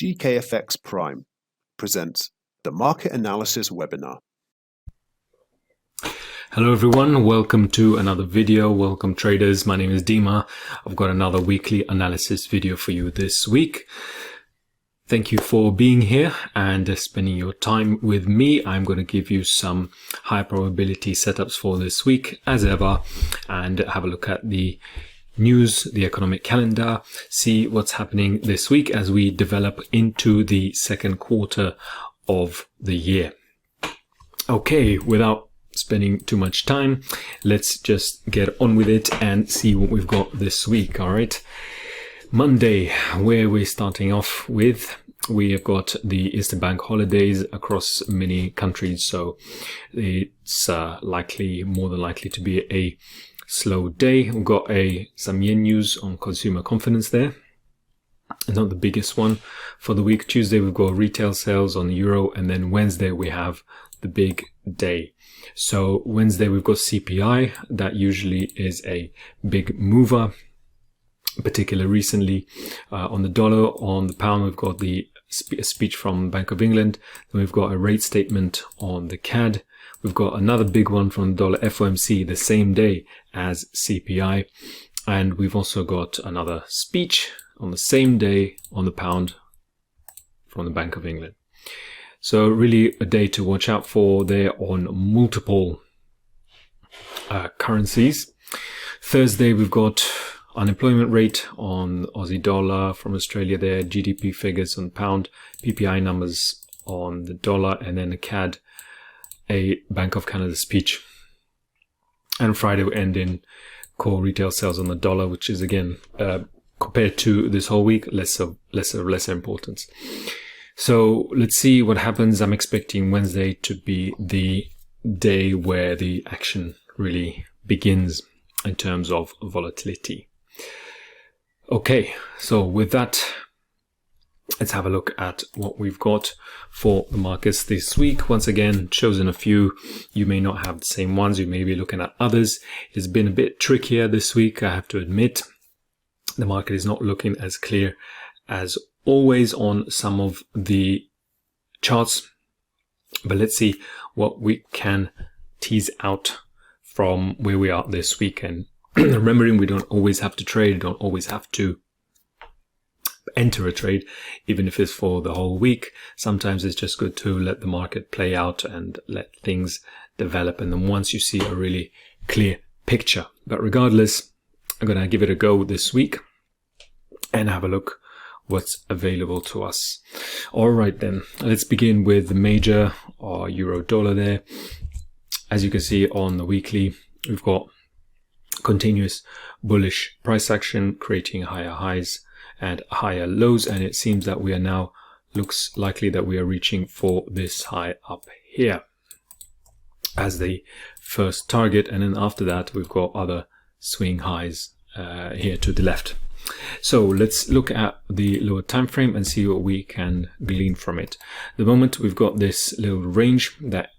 GKFX Prime presents the Market Analysis Webinar. Hello everyone, welcome to another video. Welcome traders, my name is Dima. I've got another weekly analysis video for you this week. Thank you for being here and spending your time with me. I'm going to give you some high probability setups for this week as ever and have a look at the news, the economic calendar, see what's happening this week as we develop into the second quarter of the year. Okay, without spending too much time, let's just get on with it and see what we've got this week. All right, Monday, where we're starting off with, we have got the Easter bank holidays across many countries, so it's more than likely to be a slow day. We've got some yen news on consumer confidence there. Not the biggest one for the week. Tuesday we've got retail sales on the euro, and then Wednesday we have the big day. So Wednesday we've got CPI. That usually is a big mover, particularly recently. On the dollar, on the pound, we've got the speech from Bank of England. Then we've got a rate statement on the CAD. We've got another big one from the dollar FOMC the same day as CPI. And we've also got another speech on the same day on the pound from the Bank of England. So really a day to watch out for there on multiple currencies. Thursday, we've got unemployment rate on Aussie dollar from Australia there, GDP figures on the pound, PPI numbers on the dollar, and then the CAD, a Bank of Canada speech. And Friday we end in core retail sales on the dollar, which is again, compared to this whole week, lesser importance. So let's see what happens. I'm expecting Wednesday to be the day where the action really begins in terms of volatility. Okay, so with that, let's have a look at what we've got for the markets this week. Once again, chosen a few. You may not have the same ones. You may be looking at others. It's been a bit trickier this week, I have to admit. The market is not looking as clear as always on some of the charts. But let's see what we can tease out from where we are this week. And remembering, we don't always have to trade, don't always have to enter a trade, even if it's for the whole week. Sometimes it's just good to let the market play out and let things develop. And then once you see a really clear picture. But regardless, I'm going to give it a go this week and have a look what's available to us. All right, then let's begin with the major euro dollar there. As you can see on the weekly, we've got continuous bullish price action, creating higher highs and higher lows. And it seems that we are now, looks likely that we are reaching for this high up here as the first target. And then after that, we've got other swing highs here to the left. So let's look at the lower time frame and see what we can glean from it. The moment we've got this little range that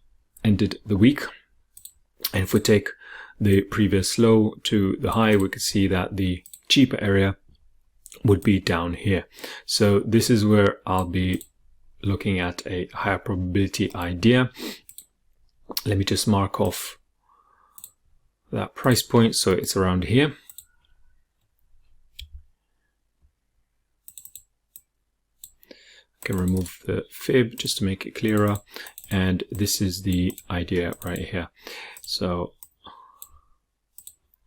ended the week, and if we take the previous low to the high, we can see that the cheaper area would be down here. So this is where I'll be looking at a higher probability idea. Let me just mark off that price point. So it's around here. I can remove the fib just to make it clearer. And this is the idea right here. So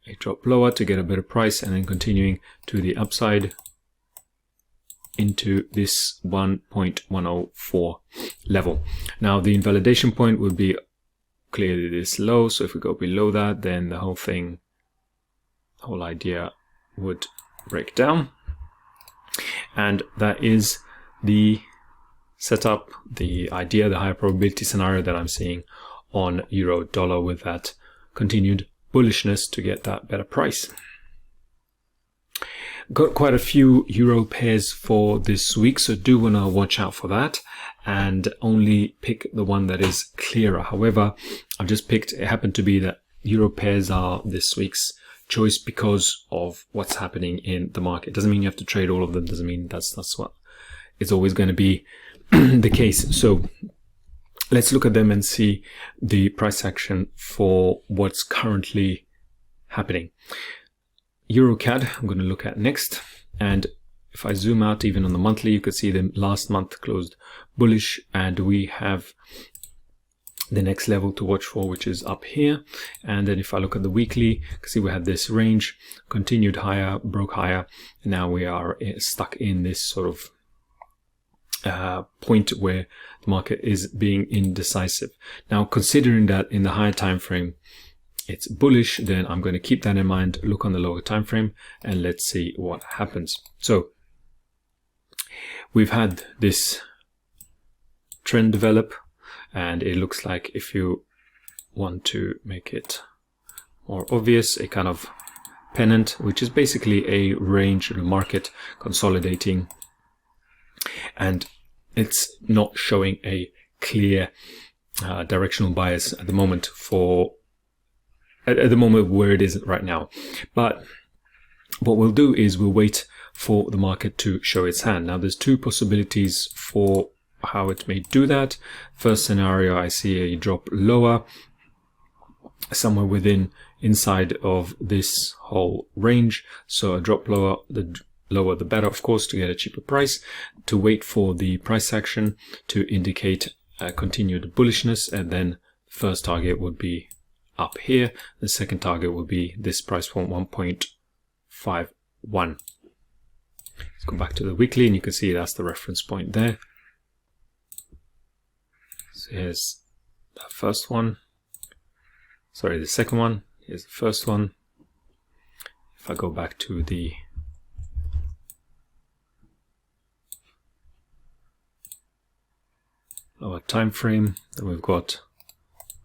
a drop lower to get a better price, and then continuing to the upside into this 1.104 level. Now the invalidation point would be clearly this low. So if we go below that, then the whole idea would break down. And that is the setup, the idea, the higher probability scenario that I'm seeing on euro dollar, with that continued bullishness to get that better price. Got quite a few euro pairs for this week, so do want to watch out for that and only pick the one that is clearer. However, I've just picked, it happened to be that euro pairs are this week's choice because of what's happening in the market. Doesn't mean you have to trade all of them, doesn't mean that's what is always going to be the case. So let's look at them and see the price action for what's currently happening. EUROCAD, I'm going to look at next. And if I zoom out even on the monthly, you can see the last month closed bullish, and we have the next level to watch for, which is up here. And then if I look at the weekly, you can see we had this range, continued higher, broke higher, and now we are stuck in this sort of point where the market is being indecisive. Now, considering that in the higher time frame it's bullish, then I'm going to keep that in mind, look on the lower time frame, and let's see what happens. So we've had this trend develop, and it looks like, if you want to make it more obvious, a kind of pennant, which is basically a range of the market consolidating, and it's not showing a clear directional bias at the moment at the moment where it is right now. But what we'll do is we'll wait for the market to show its hand. Now, there's two possibilities for how it may do that. First scenario, I see a drop lower, somewhere inside of this whole range. So a drop lower, the lower the better, of course, to get a cheaper price, to wait for the price action to indicate continued bullishness, and then first target would be up here. The second target will be this price point, 1.51. Let's go back to the weekly, and you can see that's the reference point there. So here's the first one. Sorry, the second one. Here's the first one. If I go back to the lower time frame, then we've got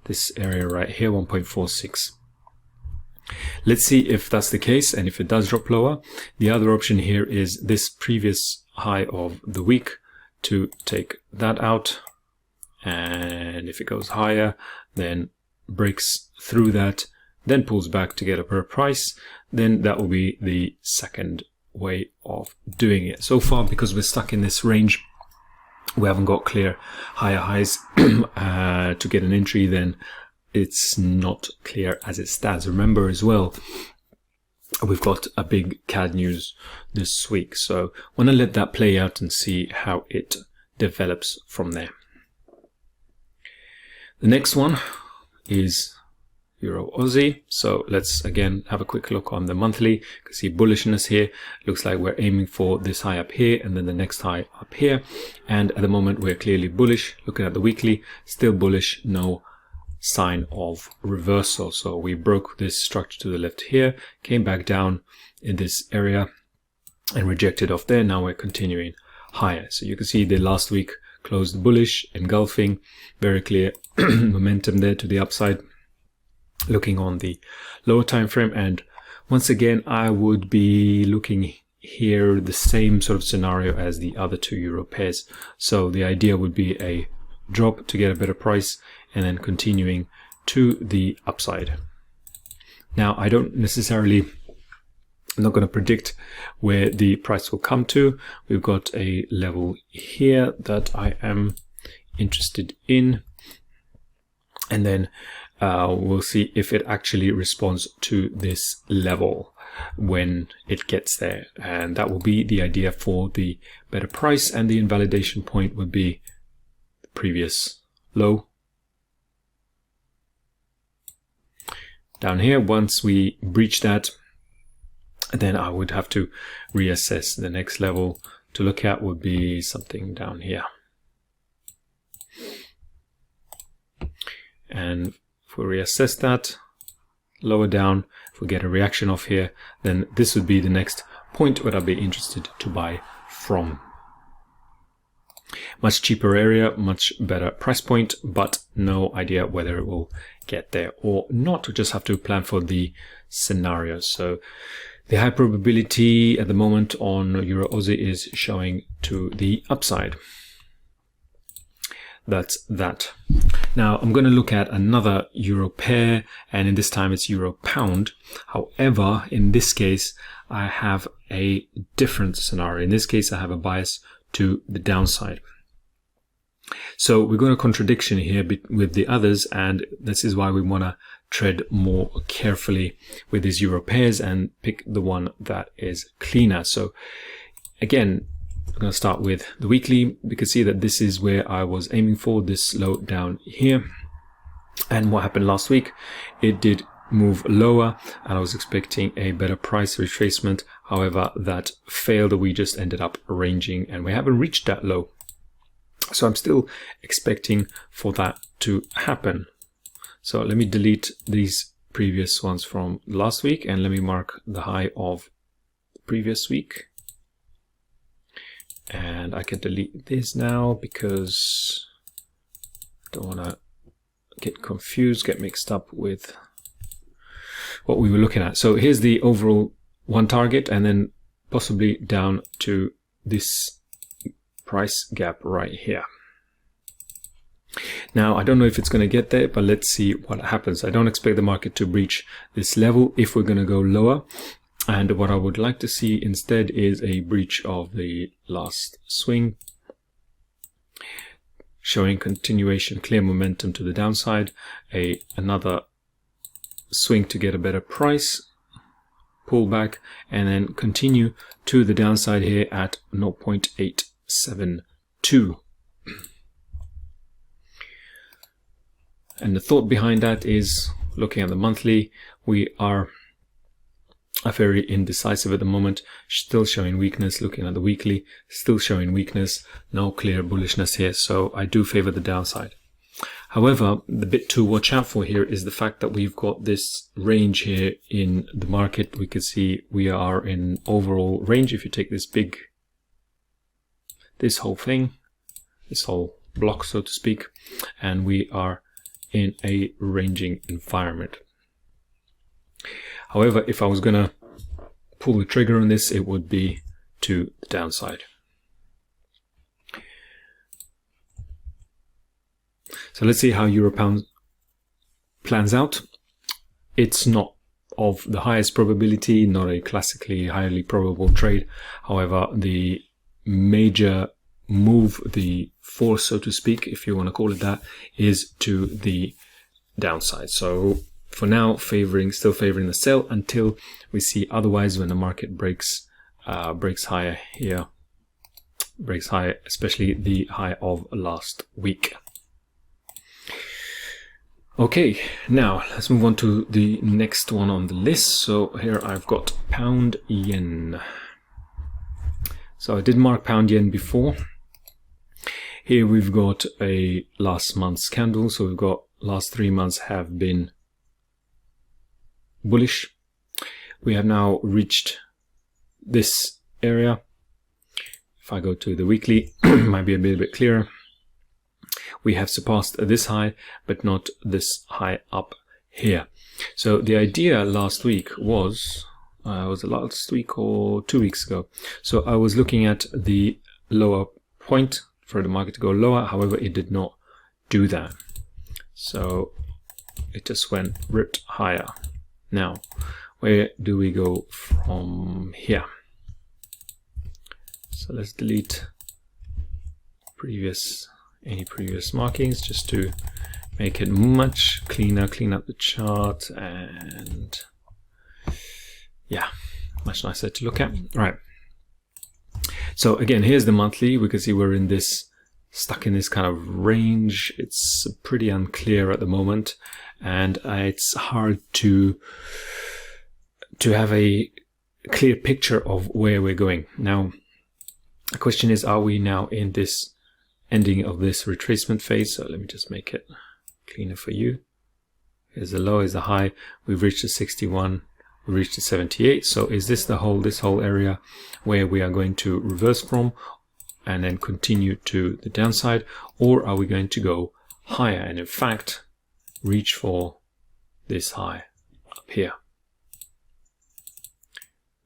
this area right here, 1.46. Let's see if that's the case, and if it does drop lower. The other option here is this previous high of the week, to take that out, and if it goes higher, then breaks through that, then pulls back to get a better price, then that will be the second way of doing it. So far, because we're stuck in this range, we haven't got clear higher highs to get an entry, then it's not clear as it stands. Remember as well, we've got a big CAD news this week, so I want to let that play out and see how it develops from there. The next one is EURUSD. So let's again have a quick look on the monthly. You can see bullishness here. Looks like we're aiming for this high up here and then the next high up here. And at the moment we're clearly bullish. Looking at the weekly, still bullish, no sign of reversal. So we broke this structure to the left here, came back down in this area and rejected off there. Now we're continuing higher. So you can see the last week closed bullish, engulfing, very clear momentum there to the upside. Looking on the lower time frame, and once again I would be looking here the same sort of scenario as the other two euro pairs. So the idea would be a drop to get a better price and then continuing to the upside. Now I don't necessarily, I'm not going to predict where the price will come to. We've got a level here that I am interested in, and then we'll see if it actually responds to this level when it gets there, and that will be the idea for the better price. And the invalidation point would be the previous low down here. Once we breach that, then I would have to reassess. The next level to look at would be something down here, and if we reassess that lower down, if we get a reaction off here, then this would be the next point where I'd be interested to buy from. Much cheaper area, much better price point, but no idea whether it will get there or not. We just have to plan for the scenarios. So the high probability at the moment on EURUSD is showing to the upside. That's that. Now I'm going to look at another euro pair, and in this time it's euro pound. However, in this case I have a different scenario. In this case I have a bias to the downside. So we've got a contradiction here with the others, and this is why we want to tread more carefully with these euro pairs and pick the one that is cleaner. So again, I'm going to start with the weekly. We can see that this is where I was aiming for, this low down here. And what happened last week? It did move lower, and I was expecting a better price retracement. However, that failed. We just ended up ranging, and we haven't reached that low. So I'm still expecting for that to happen. So let me delete these previous ones from last week, and let me mark the high of the previous week. And I can delete this now because I don't want to get confused, get mixed up with what we were looking at. So here's the overall one target, and then possibly down to this price gap right here. Now, I don't know if it's going to get there, but let's see what happens. I don't expect the market to breach this level if we're going to go lower. And what I would like to see instead is a breach of the last swing, showing continuation, clear momentum to the downside, another swing to get a better price, pull back, and then continue to the downside here at 0.872. And the thought behind that is, looking at the monthly, we are very indecisive at the moment, still showing weakness. Looking at the weekly, still showing weakness, no clear bullishness here, so I do favor the downside. However, the bit to watch out for here is the fact that we've got this range here in the market. We can see we are in overall range. If you take this whole thing, this whole block, so to speak, and we are in a ranging environment. However, if I was gonna pull the trigger on this, it would be to the downside. So let's see how Euro Pound plans out. It's not of the highest probability, not a classically highly probable trade. However, the major move, the force, so to speak, if you want to call it that, is to the downside. So for now, still favoring the sell until we see otherwise. When the market breaks higher here, breaks higher, especially the high of last week. Okay, now let's move on to the next one on the list. So here I've got pound yen. So I did mark pound yen before. Here we've got a last month's candle. So we've got last 3 months have been bullish. We have now reached this area. If I go to the weekly, might be a bit clearer. We have surpassed this high, but not this high up here. So the idea last week was it last week or 2 weeks ago? So I was looking at the lower point for the market to go lower. However, it did not do that. So it just ripped higher. Now, where do we go from here? So let's delete any previous markings just to make it much cleaner, clean up the chart, and yeah, much nicer to look at. Right. So again, here's the monthly. We can see we're stuck in this kind of range. It's pretty unclear at the moment, and it's hard to have a clear picture of where we're going. Now, the question is, are we now in this ending of this retracement phase? So let me just make it cleaner for you. Here's the low, is the high. We've reached the 61, we reached the 78. So is this this whole area where we are going to reverse from and then continue to the downside, or are we going to go higher and in fact reach for this high up here?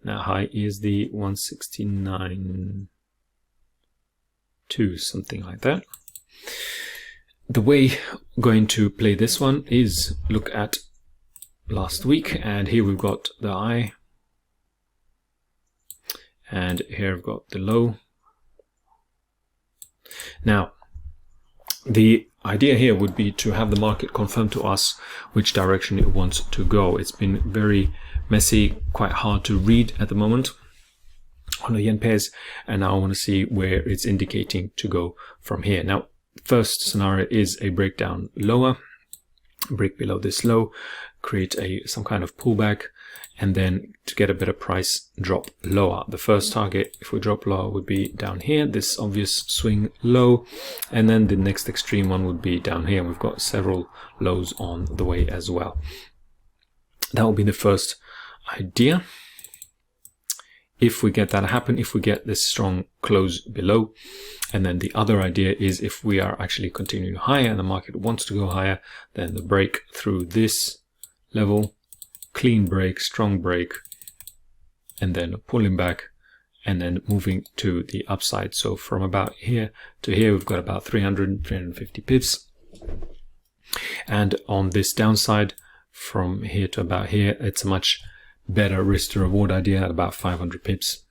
Now high is the 169.2, something like that. The way going to play this one is look at last week, and here we've got the high, and here I've got the low. Now, the idea here would be to have the market confirm to us which direction it wants to go. It's been very messy, quite hard to read at the moment on the yen pairs, and now I want to see where it's indicating to go from here. Now, first scenario is a breakdown lower, break below this low, create some kind of pullback, and then to get a better price, drop lower. The first target, if we drop lower, would be down here, this obvious swing low, and then the next extreme one would be down here. We've got several lows on the way as well. That will be the first idea. If we get that happen, if we get this strong close below, and then the other idea is if we are actually continuing higher and the market wants to go higher, then the break through this level, clean break, strong break, and then pulling back and then moving to the upside. So from about here to here, we've got about 350 pips. And on this downside, from here to about here, it's a much better risk to reward idea at about 500 pips.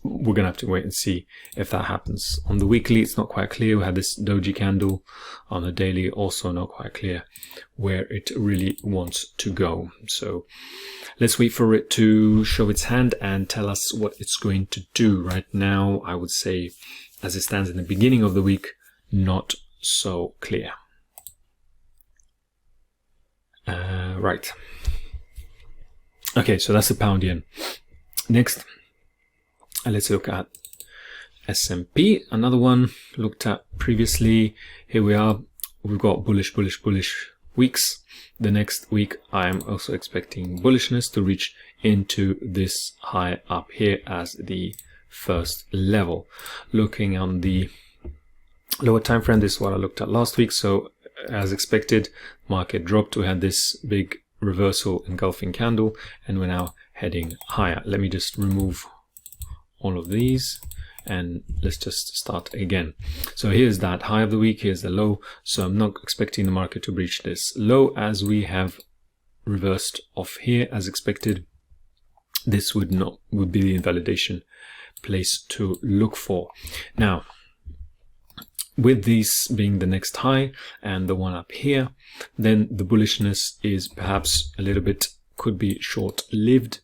We're gonna have to wait and see if that happens. On the weekly, it's not quite clear. We had this doji candle. On the daily, also not quite clear where it really wants to go. So let's wait for it to show its hand and tell us what it's going to do. Right now, I would say, as it stands in the beginning of the week, not so clear. Right. Okay, so that's the pound yen. Next, let's look at S&P, another one looked at previously. Here we are. We've got bullish, bullish, bullish weeks. The next week, I'm also expecting bullishness to reach into this high up here as the first level. Looking on the lower time frame, this is what I looked at last week. So as expected, market dropped. We had this big reversal engulfing candle, and we're now heading higher. Let me just remove all of these and let's just start again. So here's that high of the week, here's the low. So I'm not expecting the market to breach this low as we have reversed off here as expected. This would be the invalidation place to look for. Now, with these being the next high and the one up here, then the bullishness is perhaps a little bit, could be short-lived.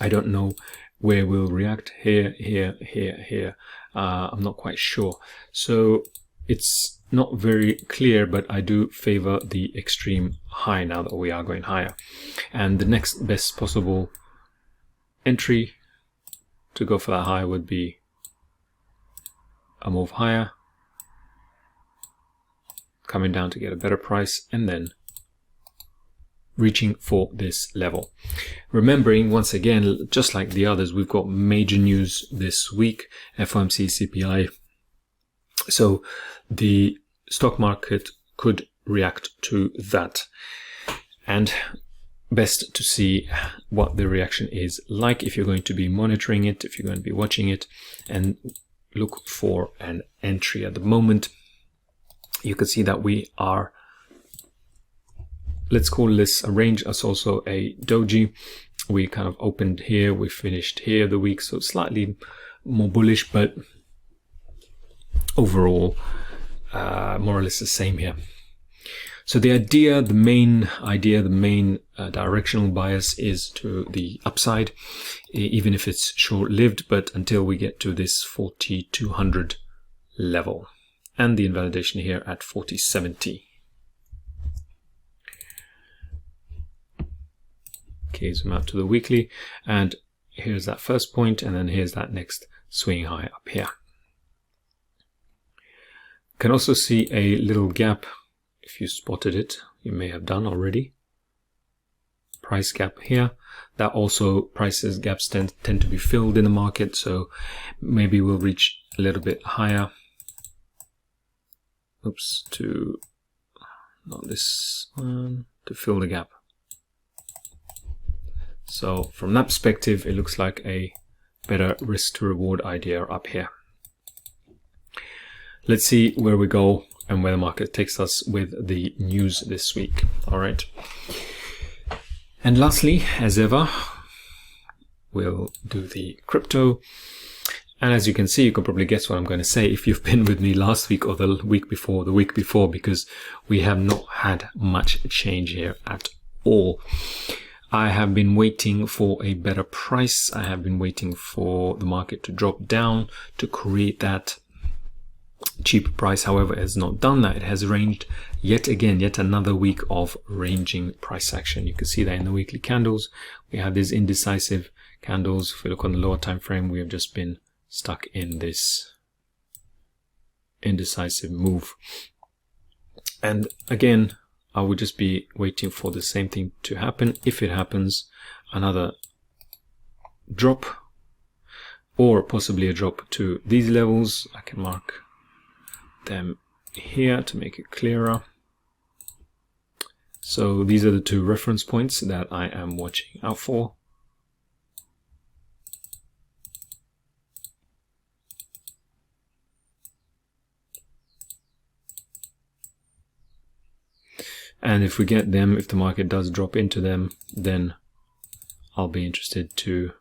I don't know where we'll react, here, here, here, here. I'm not quite sure. So it's not very clear, but I do favor the extreme high now that we are going higher. And the next best possible entry to go for that high would be a move higher, coming down to get a better price, and then reaching for this level. Remembering once again, just like the others, we've got major news this week, FOMC, CPI. So the stock market could react to that. And best to see what the reaction is like if you're going to be monitoring it, if you're going to be watching it, and look for an entry. At the moment, you can see that we are, let's call this a range as also a doji. We kind of opened here, we finished here the week, so slightly more bullish, but overall more or less the same here. So the idea, the main directional bias is to the upside, even if it's short-lived, but until we get to this 4200 level and the invalidation here at 4070. Okay, zoom out to the weekly, and here's that first point, and then here's that next swing high up here. Can also see a little gap. If you spotted it, you may have done already. Price gap here. That also, prices gaps tend to be filled in the market, so maybe we'll reach a little bit higher. Oops, to not this one, to fill the gap. So from that perspective, it looks like a better risk to reward idea up here. Let's see where we go and where the market takes us with the news this week. All right. And lastly, as ever, we'll do the crypto. And as you can see, you can probably guess what I'm going to say if you've been with me last week or the week before, because we have not had much change here at all. I have been waiting for a better price. I have been waiting for the market to drop down to create that cheaper price. However, it has not done that. It has ranged yet again, yet another week of ranging price action. You can see that in the weekly candles. We have these indecisive candles. If we look on the lower time frame, we have just been stuck in this indecisive move. And again, I would just be waiting for the same thing to happen. If it happens, another drop, or possibly a drop to these levels. I can mark them here to make it clearer. So these are the two reference points that I am watching out for. And if we get them, if the market does drop into them, then I'll be interested to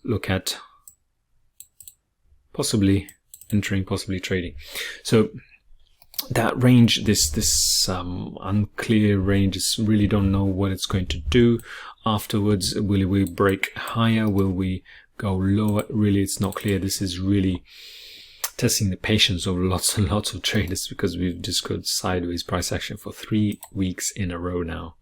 look at possibly entering, possibly trading. So that range, this unclear range, really don't know what it's going to do afterwards. Will we break higher? Will we go lower? Really, it's not clear. This is really testing the patience of lots and lots of traders, because we've just got sideways price action for 3 weeks in a row now.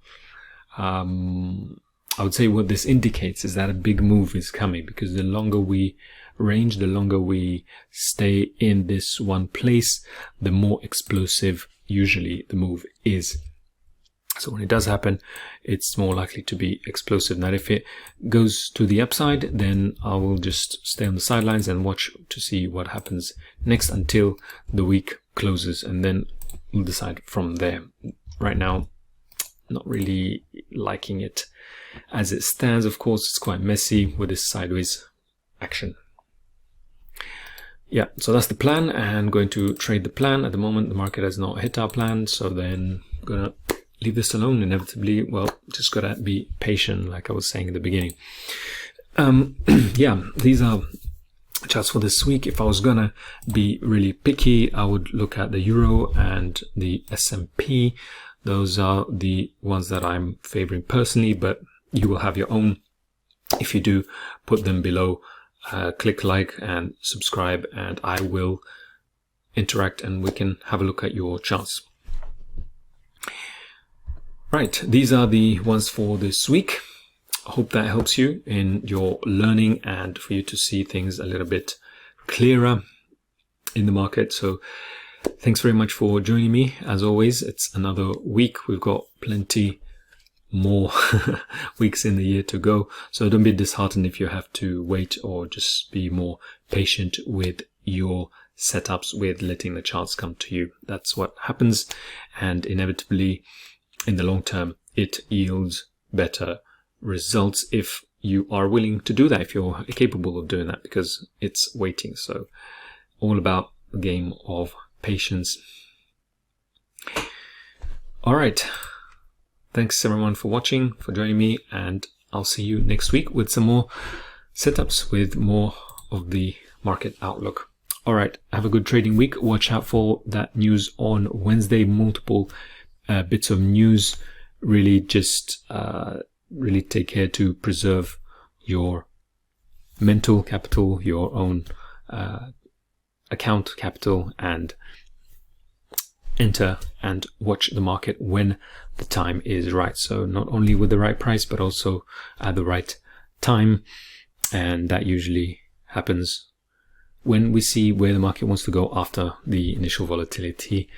I would say what this indicates is that a big move is coming, because the longer we range, the longer we stay in this one place, the more explosive usually the move is. So when it does happen, it's more likely to be explosive. Now, if it goes to the upside, then I will just stay on the sidelines and watch to see what happens next until the week closes, and then we'll decide from there. Right now, not really liking it as it stands. Of course, it's quite messy with this sideways action. Yeah, so that's the plan, and going to trade the plan. At the moment, the market has not hit our plan, so then I'm gonna leave this alone inevitably. Well, just gotta be patient, like I was saying in the beginning. Yeah, these are charts for this week. If I was gonna be really picky, I would look at the Euro and the S&P. Those are the ones that I'm favoring personally, but you will have your own. If you do, put them below. Click like and subscribe, and I will interact and we can have a look at your charts. Right, these are the ones for this week. I hope that helps you in your learning and for you to see things a little bit clearer in the market. So thanks very much for joining me. As always, it's another week. We've got plenty more weeks in the year to go. So don't be disheartened if you have to wait, or just be more patient with your setups, with letting the charts come to you. That's what happens. And inevitably, in the long term, it yields better results if you are willing to do that, if you're capable of doing that, because it's waiting. So all about the game of patience. All right. Thanks everyone for watching, for joining me, and I'll see you next week with some more setups, with more of the market outlook. All right. Have a good trading week. Watch out for that news on Wednesday. Multiple bits of news. Really just really take care to preserve your mental capital, your own account capital, and enter and watch the market when the time is right. So not only with the right price, but also at the right time. And that usually happens when we see where the market wants to go after the initial volatility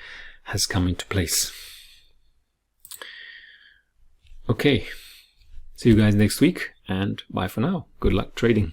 has come into place. Okay, see you guys next week, and bye for now. Good luck trading.